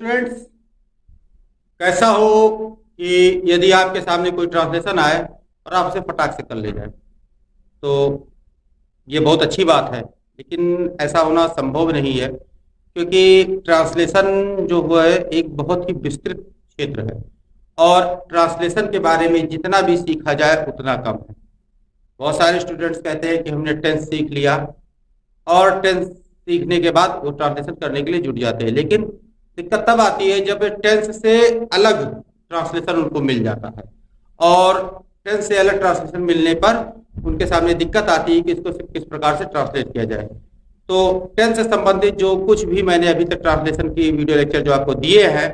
Students, कैसा हो कि यदि आपके सामने कोई ट्रांसलेशन आए और आप उसे फटाक से कर ले जाए तो ये बहुत अच्छी बात है। लेकिन ऐसा होना संभव नहीं है, क्योंकि ट्रांसलेशन जो हुआ है एक बहुत ही विस्तृत क्षेत्र है और ट्रांसलेशन के बारे में जितना भी सीखा जाए उतना कम है। बहुत सारे स्टूडेंट्स कहते हैं कि हमने टेंस सीख लिया और टेंस सीखने के बाद वो ट्रांसलेशन करने के लिए जुट जाते हैं, लेकिन दिक्कत तब आती है जब टेंस से अलग ट्रांसलेशन उनको मिल जाता है। और टेंस से अलग ट्रांसलेशन मिलने पर उनके सामने दिक्कत आती है कि इसको किस प्रकार से ट्रांसलेट किया जाए। तो टेंस से संबंधित जो कुछ भी मैंने अभी तक ट्रांसलेशन की वीडियो लेक्चर जो आपको दिए हैं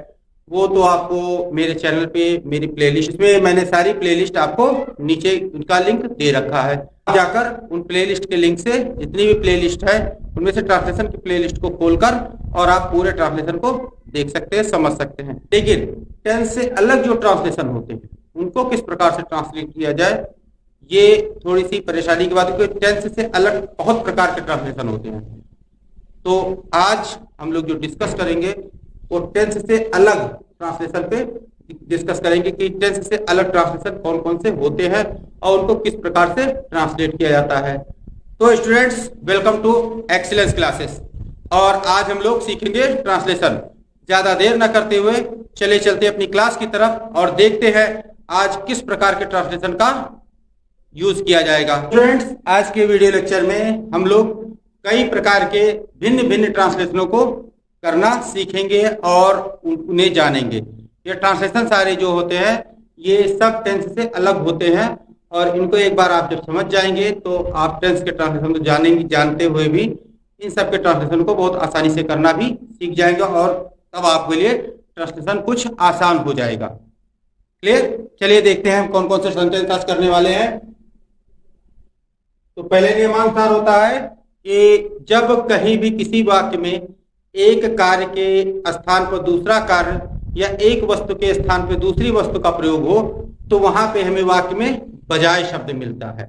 वो तो आपको मेरे चैनल पे मेरी प्लेलिस्ट में मैंने सारी प्लेलिस्ट आपको नीचे उनका लिंक दे रखा है। आप जाकर उन प्लेलिस्ट के लिंक से जितनी भी प्लेलिस्ट है उनमें से ट्रांसलेशन की प्लेलिस्ट को खोलकर और आप पूरे ट्रांसलेशन को देख सकते हैं, समझ सकते हैं। लेकिन टेंस से अलग जो ट्रांसलेशन होते हैं उनको किस प्रकार से ट्रांसलेट किया जाए, ये थोड़ी सी परेशानी की बात है, क्योंकि टेंस से अलग बहुत प्रकार के ट्रांसलेशन होते हैं। तो आज हम लोग जो डिस्कस करेंगे वो टेंस से अलग ट्रांसलेशन पे डिस्कस करेंगे कि टेंस से अलग ट्रांसलेशन कौन कौन से होते हैं और उनको किस प्रकार से ट्रांसलेट किया जाता है। तो students, welcome to excellence classes. और आज हम लोग सीखेंगे ट्रांसलेशन। ज्यादा देर न करते हुए चले चलते अपनी क्लास की तरफ और देखते हैं आज किस प्रकार के ट्रांसलेशन का यूज किया जाएगा। स्टूडेंट्स, आज के वीडियो लेक्चर में हम लोग कई प्रकार के भिन्न भिन्न ट्रांसलेशनों को करना सीखेंगे और उन्हें जानेंगे। ये ट्रांसलेशन सारे जो होते हैं ये सब टेंस से अलग होते हैं और इनको एक बार आप जब समझ जाएंगे तो आप टेंस के ट्रांसलेशन को जानेंगे, जानते हुए भी इन सब के ट्रांसलेशन को बहुत आसानी से करना भी सीख जाएंगे और तब आपके लिए ट्रांसलेशन कुछ आसान हो जाएगा। क्लियर? चलिए देखते हैं हम कौन कौन से सेंटेंस आज करने वाले हैं। तो पहले नियमानुसार होता है कि जब कहीं भी किसी वाक्य में एक कार्य के स्थान पर दूसरा कार्य या एक वस्तु के स्थान पर दूसरी वस्तु का प्रयोग हो तो वहां पे हमें वाक्य में बजाय शब्द मिलता है।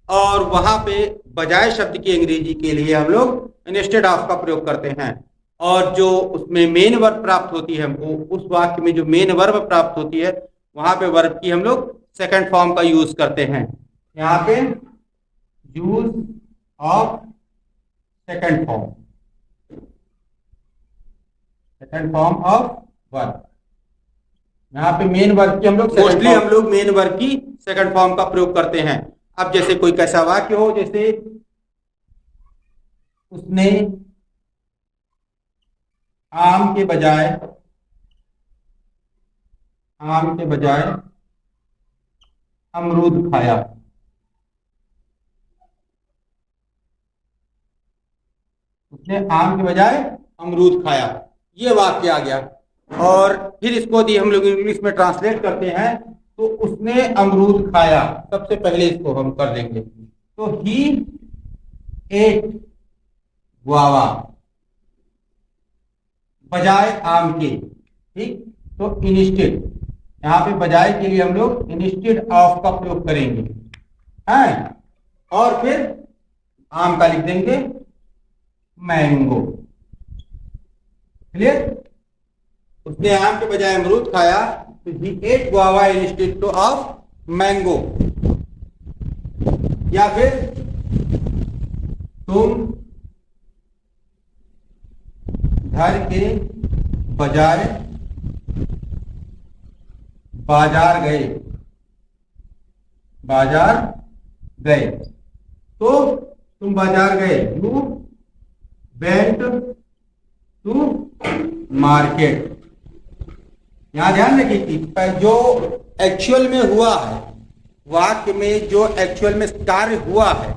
और वहां पे बजाय शब्द की अंग्रेजी के लिए हम लोग इंस्टेड ऑफ का प्रयोग करते हैं। और जो उसमें मेन वर्ब प्राप्त होती है हमको, उस वाक्य में जो मेन वर्ब प्राप्त होती है वहां पे वर्ब की हम लोग सेकंड फॉर्म का यूज करते हैं। यहाँ पे use of second form of verb. यहाँ पे मेन वर्ब की हम लोग मोस्टली हम लोग मेन वर्ब की सेकंड फॉर्म का प्रयोग करते हैं। अब जैसे कोई कैसा वाक्य हो, जैसे उसने आम के बजाय अमरूद खाया। उसने आम के बजाय अमरूद खाया, ये वाक्य आ गया। और फिर इसको यदि हम लोग इंग्लिश में ट्रांसलेट करते हैं तो उसने अमरूद खाया, सबसे पहले इसको हम कर देंगे तो ही एट गुआवा बजाय आम के। ठीक, तो इंस्टेड, यहाँ पे बजाय के लिए हम लोग इंस्टेड ऑफ का प्रयोग करेंगे हैं, और फिर आम का लिख देंगे मैंगो। क्लियर? उसने आम के बजाय अमरूद खाया तो he ate guava instead of mango. या फिर तुम घर के बजाय बाजार गए। तो तुम बाजार गए, यू वेंट टू मार्केट। यहां ध्यान रखिए कि जो एक्चुअल में हुआ है, वाक्य में जो एक्चुअल में कार्य हुआ है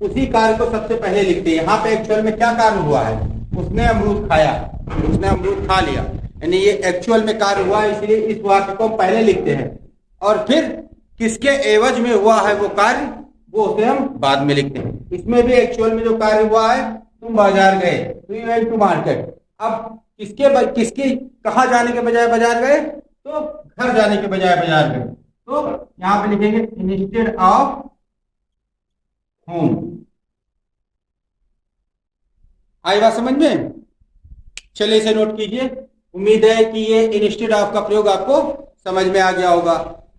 उसी कार्य को सबसे पहले लिखते हैं। यहाँ पे एक्चुअल में क्या कार्य हुआ है? उसने अमरूद खाया, उसने अमरूद खा लिया, यानी ये एक्चुअल में कार्य हुआ है, इसलिए इस वाक्य को हम पहले लिखते हैं। और फिर किसके एवज में हुआ है वो कार्य, वो उसे हम बाद में लिखते हैं। इसमें भी एक्चुअल में जो कार्य हुआ है, तुम बाजार गए, तो यू वेंट टू मार्केट। अब किसके कहाँ जाने के बजाय बाजार गए, तो घर जाने के बजाय बाजार गए, तो यहाँ पे लिखेंगे इंस्टेड ऑफ होम। आई बात समझ में? चलिए इसे नोट कीजिए। उम्मीद है कि ये इंस्टेड ऑफ का प्रयोग आपको समझ में आ गया होगा।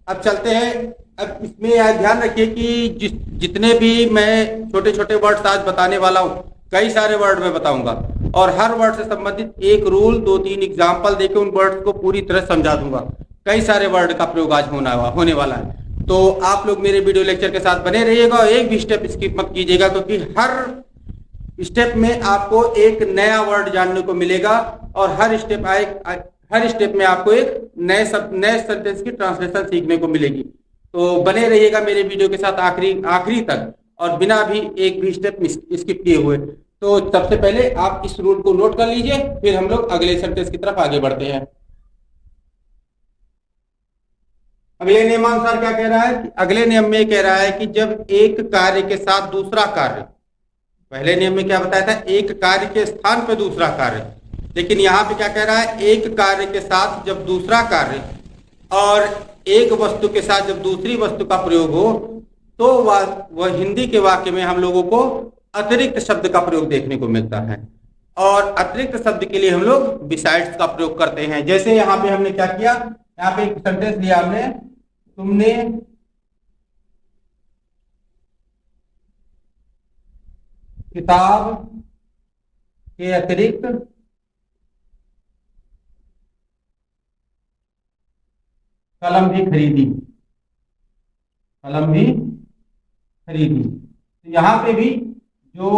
अब चलते हैं। अब इसमें आप ध्यान रखिए कि जितने भी मैं छोटे छोटे वर्ड्स आज बताने वाला हूँ, कई सारे वर्ड मैं बताऊंगा और हर वर्ड से संबंधित एक रूल, दो तीन एग्जाम्पल देके उन वर्ड्स को पूरी तरह समझा दूंगा। कई सारे वर्ड का प्रयोग आज होने वाला है। तो आप लोग मेरे वीडियो लेक्चर के साथ बने रहिएगा और एक भी स्टेप स्किप मत कीजिएगा, क्योंकि हर स्टेप में आपको एक नया वर्ड जानने को मिलेगा और हर स्टेप में आपको एक नए सेंटेंस की ट्रांसलेशन सीखने को मिलेगी। तो बने रहिएगा मेरे वीडियो के साथ आखिरी तक और बिना भी एक भी स्टेप स्किप किए हुए। तो सबसे पहले आप इस रूल को नोट कर लीजिए, फिर हम लोग अगले सेंटेंस की तरफ आगे बढ़ते हैं। अगले नियमानुसार क्या कह रहा है? अगले नियम में कह रहा है कि जब एक कार्य के साथ दूसरा कार्य, पहले नियम में क्या बताया था? एक कार्य के स्थान पर दूसरा कार्य, लेकिन यहां पे क्या कह रहा है? एक कार्य के साथ जब दूसरा कार्य और एक वस्तु के साथ जब दूसरी वस्तु का प्रयोग हो, तो वह हिंदी के वाक्य में हम लोगों को अतिरिक्त शब्द का प्रयोग देखने को मिलता है। और अतिरिक्त शब्द के लिए हम लोग बिसाइड्स का प्रयोग करते हैं। जैसे यहाँ पे हमने क्या किया? यहाँ पे एक सेंटेंस लिया हमने, तुमने किताब के अतिरिक्त कलम भी खरीदी, कलम भी खरीदी। तो यहाँ पे भी जो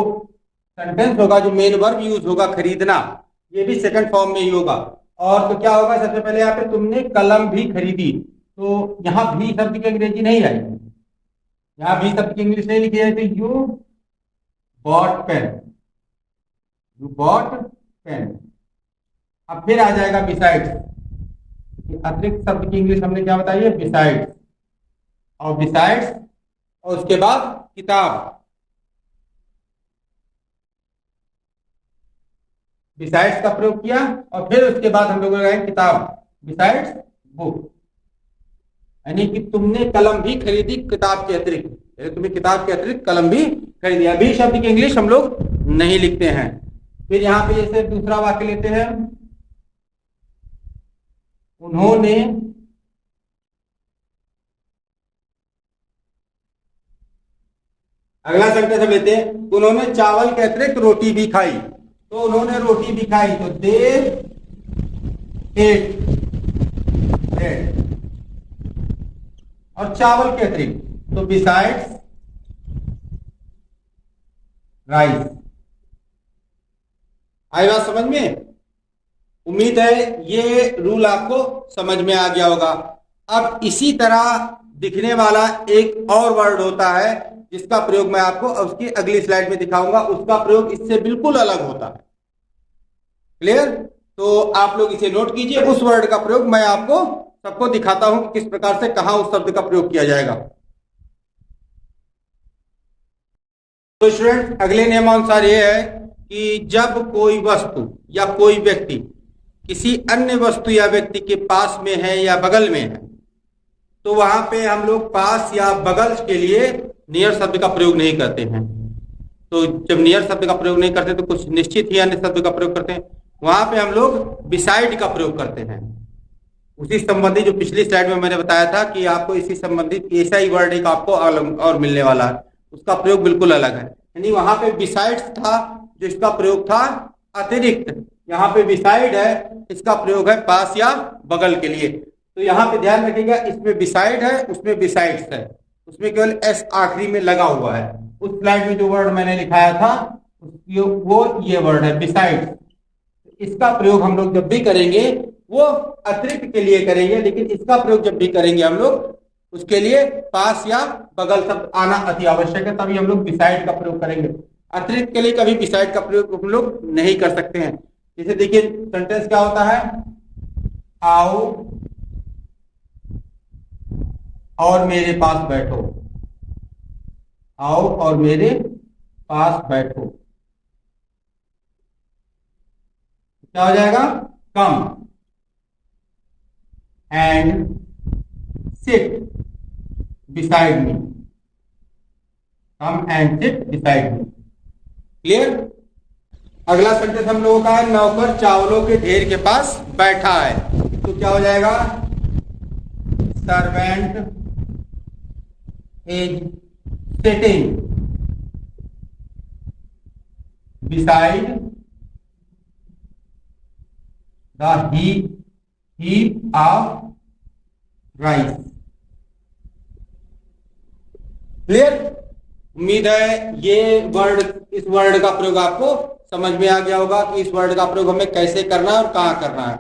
सेंटेंस होगा, जो मेन वर्ब यूज होगा खरीदना, ये भी सेकंड फॉर्म में ही होगा। और तो क्या होगा? सबसे पहले यहाँ पे तुमने कलम भी खरीदी, तो यहाँ भी शब्द की अंग्रेजी नहीं आएगी, यहाँ भी शब्द की इंग्लिश नहीं लिखी जाती। You bought pen, you bought pen. अब फिर आ जाएगा बिसाइड्स। अतिरिक्त शब्द की इंग्लिश हमने क्या बताई है? बिसाइड्स। और बिसाइड्स और उसके बाद किताब, बिसाइड्स का प्रयोग किया और फिर उसके बाद हम लोग लगाए किताब, बिसाइड्स बुक। यानी कि तुमने कलम भी खरीदी किताब के अतिरिक्त, तुमने किताब के अतिरिक्त कलम भी खरीदी। अभी शब्द की इंग्लिश हम लोग नहीं लिखते हैं। फिर यहाँ पे जैसे दूसरा वाक्य लेते हैं, उन्होंने अगला सेंटेंस हम लेते हैं, उन्होंने चावल के अतिरिक्त रोटी भी खाई। तो उन्होंने रोटी भी खाई, तो दे एट ब्रेड। और चावल के अतिरिक्त तो बिसाइड्स राइस। आई बात समझ में? उम्मीद है ये रूल आपको समझ में आ गया होगा। अब इसी तरह दिखने वाला एक और वर्ड होता है जिसका प्रयोग मैं आपको उसकी अगली स्लाइड में दिखाऊंगा। उसका प्रयोग इससे बिल्कुल अलग होता है। क्लियर? तो आप लोग इसे नोट कीजिए। उस वर्ड का प्रयोग मैं आपको सबको दिखाता हूं कि किस प्रकार से कहां उस शब्द का प्रयोग किया जाएगा। तो स्टूडेंट, अगले नियमानुसार यह है कि जब कोई वस्तु या कोई व्यक्ति किसी अन्य वस्तु या व्यक्ति के पास में है या बगल में है, तो वहां पे हम लोग पास या बगल के लिए नियर शब्द का प्रयोग नहीं करते हैं। तो जब नियर शब्द का प्रयोग नहीं करते तो कुछ निश्चित ही अन्य शब्द का प्रयोग करते हैं। वहां पे हम लोग बिसाइड का प्रयोग करते हैं। उसी संबंधी जो पिछली स्लाइड में मैंने बताया था कि आपको इसी संबंधित ऐसा ही वर्ड एक आपको और मिलने वाला है, उसका प्रयोग बिल्कुल अलग है। यानी वहां पे बिसाइड्स था जो इसका प्रयोग था अतिरिक्त, यहाँ पे बिसाइड है, इसका प्रयोग है पास या बगल के लिए। तो यहाँ पे ध्यान रखिएगा, इसमें बिसाइड है, उसमें बिसाइड्स है, उसमें केवल एस आखिरी में लगा हुआ है। उस स्लाइड में जो वर्ड मैंने लिखाया था वो ये वर्ड है बिसाइड्स। इसका प्रयोग हम लोग जब भी करेंगे वो अतिरिक्त के लिए करेंगे, लेकिन इसका प्रयोग जब भी करेंगे हम लोग उसके लिए पास या बगल शब्द आना अति आवश्यक है, तभी हम लोग बिसाइड का प्रयोग करेंगे। अतिरिक्त के लिए कभी बिसाइड का प्रयोग हम लोग नहीं कर सकते हैं। जैसे देखिए सेंटेंस क्या होता है, आओ और मेरे पास बैठो, आओ और मेरे पास बैठो। क्या हो जाएगा? Come and sit beside me, come and sit beside me. Clear? अगला सेंटेंस हम लोगों का है, नौकर चावलों के ढेर के पास बैठा है। तो क्या हो जाएगा, servant is sitting beside the heap of rice. Clear. उम्मीद है ये इस वर्ड का प्रयोग आपको समझ में आ गया होगा कि इस वर्ड का प्रयोग हमें कैसे करना है और कहां करना है।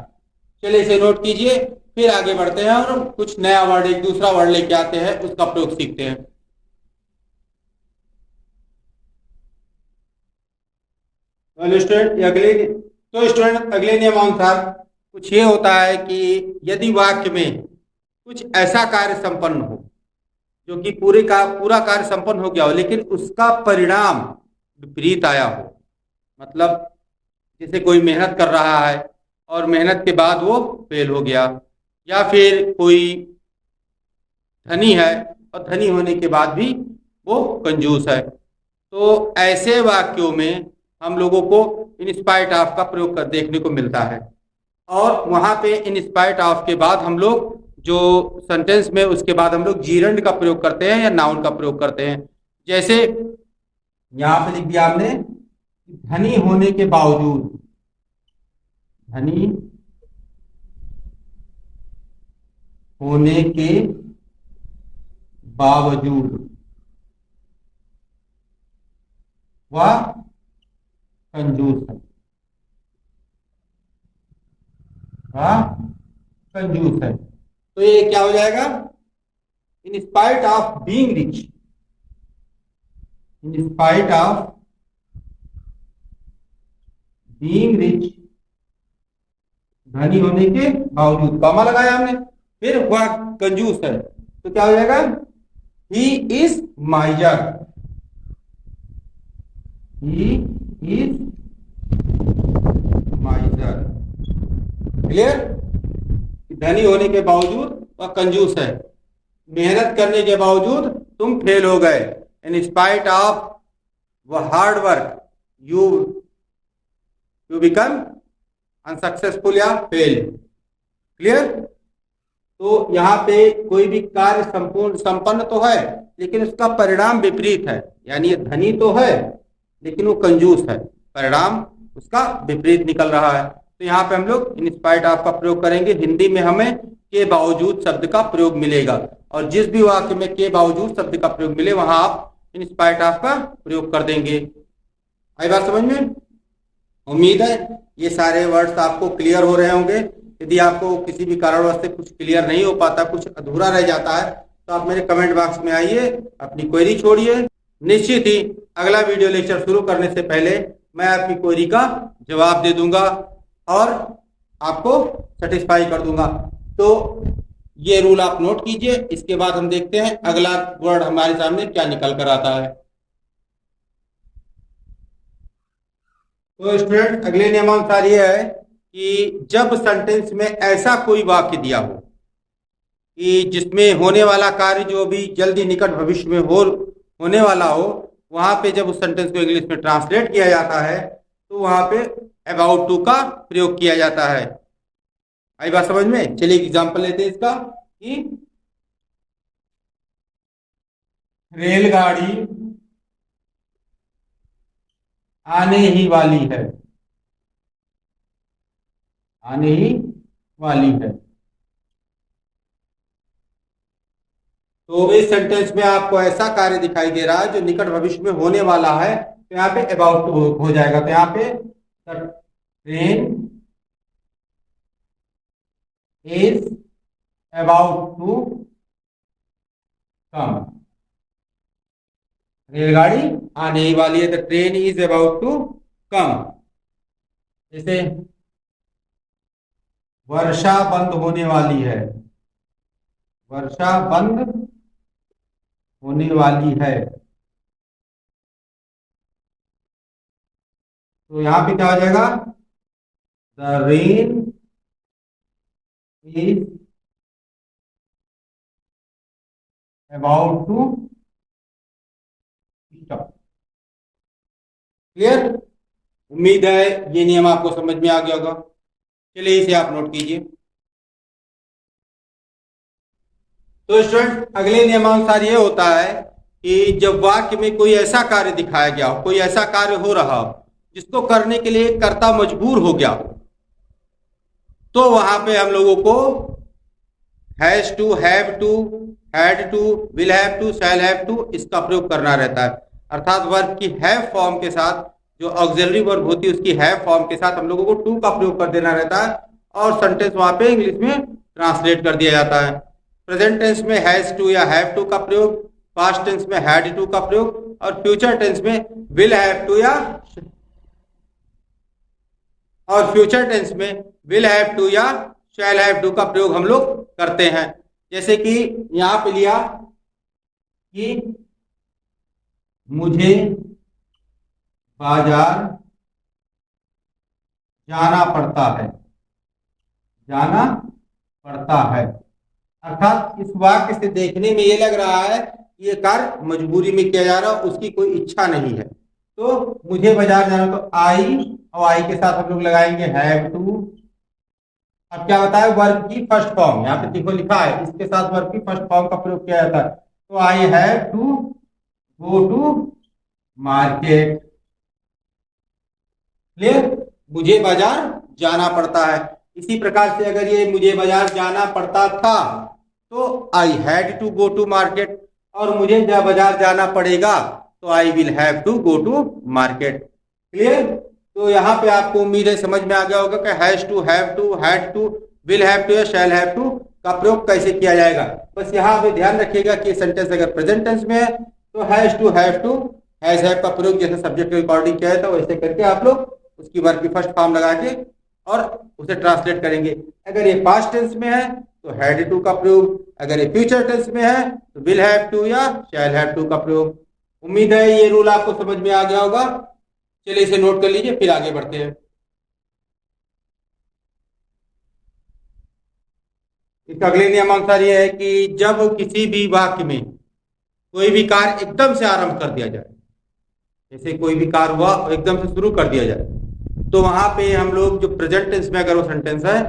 चलिए इसे नोट कीजिए, फिर आगे बढ़ते हैं और कुछ नया वर्ड, एक दूसरा वर्ड लेके आते हैं, उसका प्रयोग सीखते हैं। स्टूडेंट अगले नियमानुसार कुछ ये होता है कि यदि वाक्य में कुछ ऐसा कार्य संपन्न हो जो कि पूरा कार्य संपन्न हो गया हो, लेकिन उसका परिणाम विपरीत आया हो, मतलब जैसे कोई मेहनत कर रहा है और मेहनत के बाद वो फेल हो गया, या फिर कोई धनी है और धनी होने के बाद भी वो कंजूस है, तो ऐसे वाक्यों में हम लोगों को इन स्पाइट ऑफ का प्रयोग कर देखने को मिलता है। और वहां पे इन स्पाइट ऑफ के बाद हम लोग जो सेंटेंस में उसके बाद हम लोग जीरंड का प्रयोग करते हैं या नाउन का प्रयोग करते हैं। जैसे यहां पे लिख दिया आपने, धनी होने के बावजूद, धनी होने के बावजूद वह कंजूस है, वह कंजूस है। तो ये क्या हो जाएगा, in spite of being rich, in spite of being rich, धनी होने के बावजूद, कॉमा लगाया हमने, फिर वह कंजूस है, तो क्या हो जाएगा, he is माइजर, he is माइजर। Clear. धनी होने के बावजूद वह कंजूस है, मेहनत करने के बावजूद तुम फेल हो गए, इन स्पाइट ऑफ वह hard work you become unsuccessful या फेल। क्लियर। तो यहाँ पे कोई भी कार्य संपन्न तो है लेकिन उसका परिणाम विपरीत है, यानी ये धनी तो है लेकिन वो कंजूस है, परिणाम उसका विपरीत निकल रहा है। तो यहाँ पे हम लोग इन स्पाइट ऑफ का प्रयोग करेंगे। हिंदी में हमें के बावजूद शब्द का प्रयोग मिलेगा, और जिस भी वाक्य में के बावजूद शब्द का प्रयोग मिले वहां आप इन स्पाइट ऑफ का प्रयोग कर देंगे। आई बात समझ में। उम्मीद है ये सारे वर्ड्स आपको क्लियर हो रहे होंगे। यदि आपको किसी भी कारणवश से कुछ क्लियर नहीं हो पाता, कुछ अधूरा रह जाता है, तो आप मेरे कमेंट बॉक्स में आइए, अपनी क्वेरी छोड़िए। निश्चित ही अगला वीडियो लेक्चर शुरू करने से पहले मैं आपकी क्वेरी का जवाब दे दूंगा और आपको सेटिस्फाई कर दूंगा। तो ये रूल आप नोट कीजिए। इसके बाद हम देखते हैं अगला वर्ड हमारे सामने क्या निकल कर आता है। तो स्टूडेंट अगले नियमानुसार ये है कि जब सेंटेंस में ऐसा कोई वाक्य दिया हो कि जिसमें होने वाला कार्य जो भी जल्दी निकट भविष्य में होने वाला हो, वहां पे जब उस सेंटेंस को इंग्लिश में ट्रांसलेट किया जाता है तो वहां पे अबाउट टू का प्रयोग किया जाता है। आई बात समझ में। चलिए एग्जांपल लेते हैं इसका कि रेलगाड़ी आने ही वाली है, आने ही वाली है। तो इस सेंटेंस में आपको ऐसा कार्य दिखाई दे रहा है जो निकट भविष्य में होने वाला है, तो यहाँ पे अबाउट टू हो जाएगा। तो यहाँ पे train is about to come, रेलगाड़ी आने ही वाली है, तो train is about to come. जैसे वर्षा बंद होने वाली है, वर्षा बंद होने वाली है, तो यहां पे क्या हो जाएगा, the rain is about to stop. Clear. उम्मीद है ये नियम आपको समझ में आ गया होगा। चलिए इसे आप नोट कीजिए। तो स्टूडेंट अगले नियमानुसार ये होता है कि जब वाक्य में कोई ऐसा कार्य दिखाया गया हो, कोई ऐसा कार्य हो रहा हो जिसको करने के लिए कर्ता मजबूर हो गया हो, तो वहां पे हम लोगों को has to, have to, had to, will have to, shall have to इसका प्रयोग करना रहता है। अर्थात वर्ब की हैव फॉर्म के साथ जो ऑक्सिलरी वर्ब होती है उसकी हैव फॉर्म के साथ हम लोगों को टू का प्रयोग कर देना रहता है और सेंटेंस वहां पे इंग्लिश में ट्रांसलेट कर दिया जाता है। प्रेजेंट टेंस में हैज टू या हैव टू का प्रयोग, पास्ट टेंस में हैड टू का प्रयोग और फ्यूचर टेंस में विल हैव टू या शैल हैव टू का प्रयोग हम लोग करते हैं। जैसे कि यहां पे लिया कि मुझे बाजार जाना पड़ता है, जाना पड़ता है। अर्थात इस वाक्य से देखने में ये लग रहा है कि ये कार्य मजबूरी में किया जा रहा है, उसकी कोई इच्छा नहीं है। तो मुझे बाजार जाना, तो आई और आई के साथ हम लोग लगाएंगे हैव टू। अब क्या बताया, वर्ब की फर्स्ट फॉर्म, यहाँ पे देखो लिखा है इसके साथ वर्ब की फर्स्ट फॉर्म का प्रयोग किया जाता है। तो I have to go to market. Clear, मुझे बाजार जाना पड़ता है। इसी प्रकार से अगर ये मुझे बाजार जाना पड़ता था तो I had to go to market, और मुझे जब बाजार जाना पड़ेगा तो I will have to go to market. Clear, तो यहाँ पे आपको उम्मीद है समझ में आ गया होगा कि has to, have to, had to, will have to या शैल हैव टू का प्रयोग कैसे किया जाएगा। बस यहाँ पे ध्यान रखिएगा कि सेंटेंस अगर प्रेजेंट टेंस में है तो has to, have to, has have का प्रयोग जैसे सब्जेक्ट के अकॉर्डिंग किया था वैसे करके आप लोग उसकी वर्ब की फर्स्ट फॉर्म लगा के और उसे ट्रांसलेट करेंगे। अगर ये पास्ट टेंस में है तो हैड टू का प्रयोग, अगर ये फ्यूचर टेंस में है तो विल हैव टू या शैल हैव टू का प्रयोग। उम्मीद है ये रूल आपको समझ में आ गया होगा। चलिए इसे नोट कर लीजिए, फिर आगे बढ़ते हैं। इसका अगले नियमानुसार यह है कि जब किसी भी वाक्य में कोई भी कार्य एकदम से आरंभ कर दिया जाए, जैसे कोई भी कार्य हुआ और एकदम से शुरू कर दिया जाए, तो वहां पे हम लोग जो प्रेजेंट टेंस में अगर वो सेंटेंस है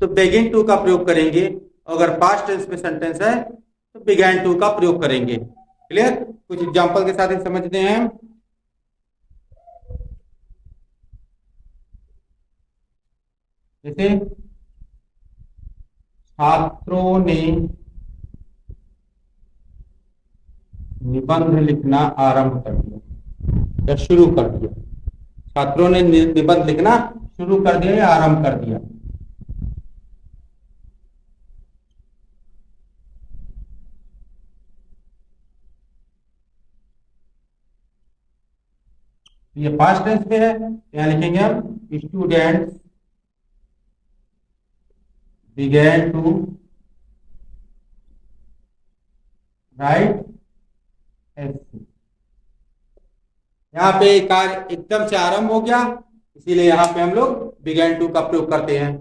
तो बिगिन टू का प्रयोग करेंगे, और अगर पास्ट टेंस में सेंटेंस है तो बिगैन टू का प्रयोग करेंगे। क्लियर, कुछ एग्जांपल के साथ ही समझते हैं। जैसे छात्रों ने निबंध लिखना आरंभ कर दिया या शुरू कर दिया। छात्रों ने निबंध लिखना शुरू कर दिया या आरंभ कर दिया। ये पास्ट टेंस में है, यहाँ लिखेंगे हम students began to write essay। यहाँ पे कार्य एकदम से आरंभ हो गया, इसीलिए यहाँ पे हम लोग began to का प्रयोग करते हैं।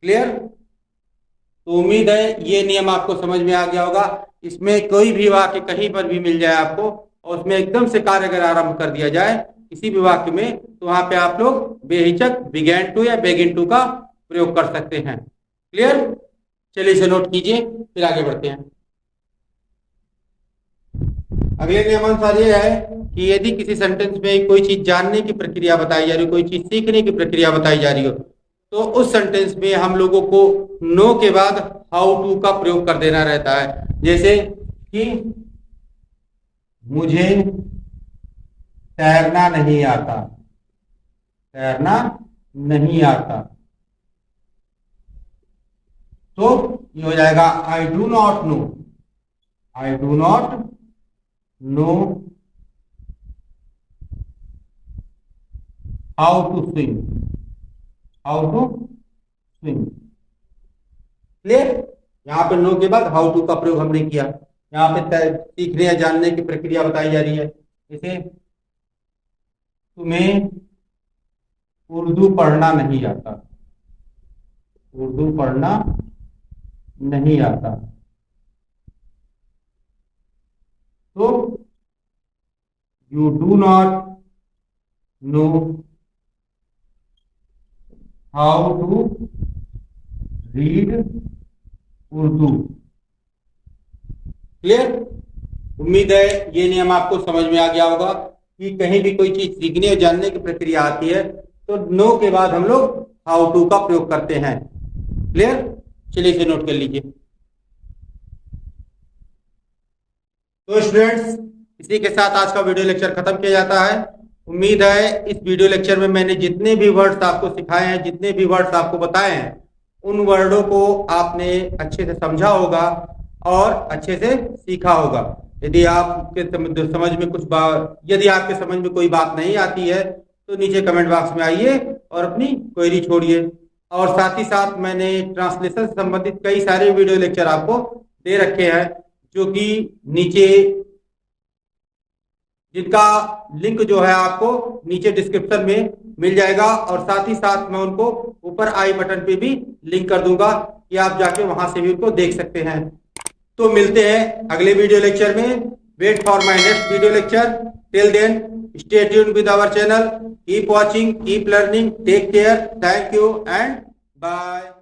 क्लियर, तो उम्मीद है ये नियम आपको समझ में आ गया होगा। इसमें कोई भी वाक्य कहीं पर भी मिल जाए आपको और उसमें एकदम से कार्य अगर आरंभ कर दिया जाए किसी भी वाक्य में, तो वहां पे आप लोग बेहिचक began to या begin to का प्रयोग कर सकते हैं। क्लियर, चलिए इसे नोट कीजिए, फिर आगे बढ़ते हैं। अगले नियमानुसार ये है कि यदि किसी सेंटेंस में कोई चीज जानने की प्रक्रिया बताई जा रही हो, कोई चीज सीखने की प्रक्रिया बताई जा रही हो, तो उस सेंटेंस में हम लोगों को नो के बाद हाउ टू का प्रयोग कर देना रहता है। जैसे कि मुझे तैरना नहीं आता, तैरना नहीं आता, तो ये हो जाएगा I do not know, I do not know how to swim, how to swim. Clear, यहाँ पे नो के बाद हाउ टू का प्रयोग हमने किया। यहाँ पे सीखने या जानने की प्रक्रिया बताई जा रही है। जैसे तुम्हें उर्दू पढ़ना नहीं आता, उर्दू पढ़ना नहीं आता, तो you do not know how to read Urdu. Clear? उम्मीद है ये नियम आपको समझ में आ गया होगा कि कहीं भी कोई चीज सीखने और जानने की प्रक्रिया आती है तो नो के बाद हम लोग हाउ टू का प्रयोग करते हैं। क्लियर? चलिए इसे नोट कर लीजिए। तो स्टूडेंट्स, इसी के साथ आज का वीडियो लेक्चर खत्म किया जाता है। उम्मीद है इस वीडियो लेक्चर में मैंने जितने भी वर्ड्स आपको सिखाए हैं, जितने भी वर्ड्स आपको बताए हैं, उन वर्डों को आपने अच्छे से समझा होगा और अच्छे से सीखा होगा। यदि आपके समझ में यदि आपके समझ में कोई बात नहीं आती है तो नीचे कमेंट बॉक्स में आइए और अपनी क्वेरी छोड़िए। और साथ ही साथ मैंने ट्रांसलेशन से संबंधित कई सारे वीडियो लेक्चर आपको दे रखे हैं, जो कि नीचे जिनका लिंक जो है आपको नीचे डिस्क्रिप्शन में मिल जाएगा, और साथ ही साथ मैं उनको ऊपर आई बटन पे भी लिंक कर दूंगा कि आप जाके वहां से भी उनको देख सकते हैं। तो मिलते हैं अगले वीडियो लेक्चर में। Wait for my next video lecture. Till then stay tuned with our channel. Keep watching, keep learning, take care, thank you and bye.